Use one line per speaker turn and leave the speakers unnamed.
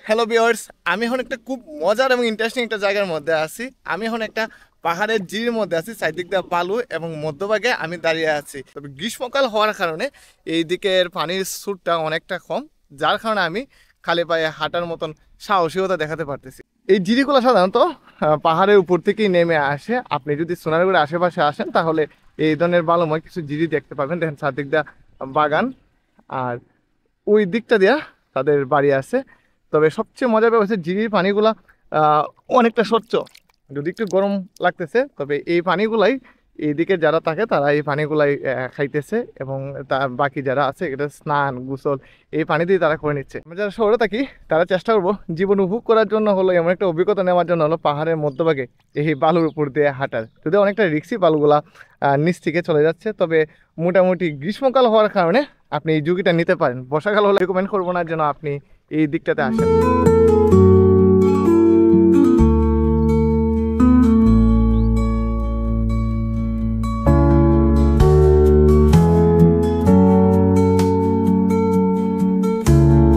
Hello viewers, আমি এখন একটা খুব মজার এবং ইন্টারেস্টিং একটা জায়গার মধ্যে আছি। আমি এখন একটা পাহাড়ের জিরির মধ্যে আছি, চারদিক দিয়ে বালু এবং মধ্যভাগে আমি দাঁড়িয়ে আছি। তবে গ্রীষ্মকাল হওয়ার কারণে এই দিকের পানির স্রোতটা অনেকটা কম, যার কারণে আমি খালি পায়ে হাঁটার মতন সাহসিকতা দেখাতে পারতেছি। এই জিরিগুলো সাধারণত পাহাড়ের উপর থেকেই নেমে আসে। আপনি যদি সোনারগড়ের আশেপাশে আসেন তাহলে এই ধরনের বালুময় কিছু জিরি দেখতে পাবেন। দেখেন চারদিক দিয়ে বাগান, আর ওই দিকটা দিয়া তাদের বাড়ি আছে। তবে সবচেয়ে মজার ব্যাপার হচ্ছে জিরির পানিগুলা আহ, অনেকটা স্বচ্ছ। যদি একটু গরম লাগতেছে তবে এই পানিগুলাই এইদিকে যারা থাকে তারা এই পানিগুলাই খাইতেছে, এবং বাকি যারা আছে এটা স্নান গোসল এই পানি দিয়ে তারা করে নিচ্ছে। আমরা যারা শহরে থাকি তারা চেষ্টা করবো জীবন উপভোগ করার জন্য, হলো এমন একটা অভিজ্ঞতা নেওয়ার জন্য, হলো পাহাড়ের মধ্যভাগে এই বালুর উপর দিয়ে হাঁটার। যদিও অনেকটা রিক্সি, বালুগুলা নিচ থেকে চলে যাচ্ছে, তবে মোটামুটি গ্রীষ্মকাল হওয়ার কারণে আপনি এই ঝুঁকিটা নিতে পারেন। বর্ষাকাল হলে রেকমেন্ড করবো না যেন আপনি এই দিকটাতে আসেন।